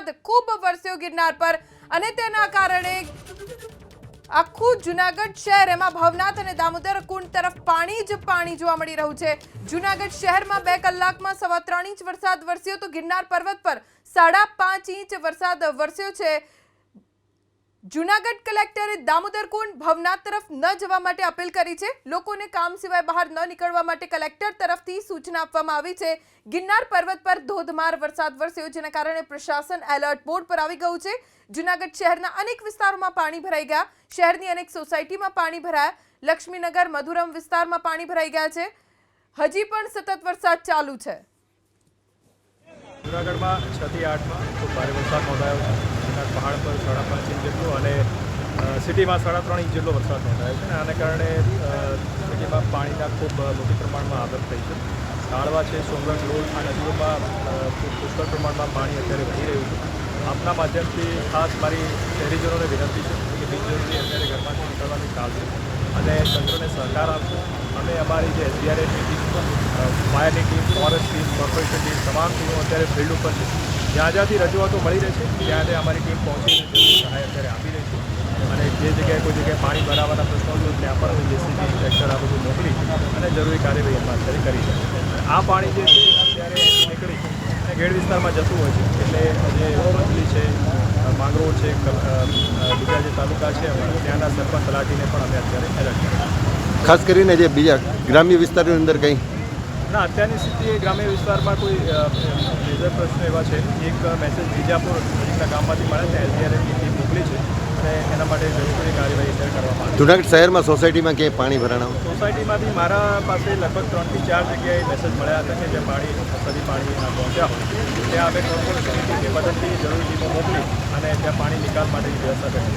વરસાદ ખૂબ વરસ્યો ગિરનાર પર અને તેના કારણે આખું જૂનાગઢ શહેર એમાં ભવનાથ અને દામોદર કુંડ તરફ પાણી જ પાણી જોવા મળી રહ્યું છે। જૂનાગઢ શહેરમાં 2 કલાકમાં 3.25 ઇંચ વરસાદ વરસ્યો તો ગિરનાર પર્વત પર 5.5 ઇંચ વરસાદ વરસ્યો છે। જૂનાગઢ કલેક્ટરે દામોદર કુંડ ભવનાથ તરફ ન જવા માટે અપીલ કરી છે। લોકોને કામ સિવાય બહાર ન નીકળવા માટે કલેક્ટર તરફથી સૂચના આપવામાં આવી છે। ગિરનાર પર્વત પર ધોધમાર વરસાદ વરસ્યો જેના કારણે પ્રશાસન એલર્ટ મોડ પર આવી ગયું છે। જૂનાગઢ શહેરના અનેક વિસ્તારોમાં પાણી ભરાઈ ગયા। શહેરની અનેક સોસાયટીમાં પાણી ભરાયા। લક્ષ્મીનગર મધુરમ વિસ્તારમાં પાણી ભરાઈ ગયા છે। હજી પણ સતત વરસાદ ચાલુ છે। જૂનાગઢમાં 6 થી 8માં ખૂબ ભારે વરસાદ નોંધાયો છે। ગિરનાર પહાડ પર 5.5 ઇંચ જેટલો અને સિટીમાં 3.5 ઇંચ જેટલો વરસાદ નોંધાયો છે અને આને કારણે સિટીમાં પાણીના ખૂબ મોટી પ્રમાણમાં આવક થઈ છે। કાળવા છે, સોમરખ રોડ આ નદીઓમાં પુષ્કળ પ્રમાણમાં પાણી અત્યારે વહી રહ્યું છે। આપના માધ્યમથી ખાસ મારી શહેરીજનોને વિનંતી છે કે બિનજરૂરી અત્યારે ઘરમાંથી નીકળવાની ટાળશે અને તંત્રને સહકાર આપશે। અમે અમારી જે એસડીઆરએફની ટીમ, ફાયરની team, forest team, corporation team તમામ ટીમો અત્યારે ફિલ્ડ ઉપર છે। જ્યાં જ્યાંથી રજૂઆતો મળી રહેશે ત્યાં અમારી ટીમ પહોંચીને જરૂરી સહાય અત્યારે આપી રહી છે અને જે જગ્યાએ કોઈ જગ્યાએ પાણી ભરાવાના પ્રશ્નો છે ત્યાં પણ અમે જેસીબી ટ્રેક્ટર આ બધું મોકલી અને જરૂરી કાર્યવાહી એમાં અત્યારે કરી છે। આ પાણી જે છે અત્યારે નીકળી અને ગેડ વિસ્તારમાં જતું હોય છે એટલે જે મંજલી છે, માંગરોળ છે, બીજા જે તાલુકા છે ત્યાંના સરપંચ તલાટીને પણ અમે અત્યારે એલર્ટ કર્યા। ખાસ કરીને જે બીજા ગ્રામ્ય વિસ્તારોની અંદર કંઈ ના, અત્યારની સ્થિતિએ ગ્રામ્ય વિસ્તારમાં કોઈ મેજર પ્રશ્નો એવા છે। એક મેસેજ વિજાપુર નજીકના ગામમાંથી મળે ત્યાં એસડીઆરએફની ટીમ મોકલી છે અને એના માટે જરૂરી કાર્યવાહી અત્યારે કરવામાં આવી। જૂનાગઢ શહેરમાં સોસાયટીમાં ક્યાંય પાણી ભરાણા? સોસાયટીમાંથી મારા પાસે લગભગ 3 થી 4 જગ્યાએ મેસેજ મળ્યા હતા કે જ્યાં પાણી પહોંચ્યા હોય ત્યાં અમે કોર્પોરેશનની ટીમની મદદથી જરૂરી ટીમો મોકલી અને ત્યાં પાણી નિકાલ માટેની વ્યવસ્થા કરી।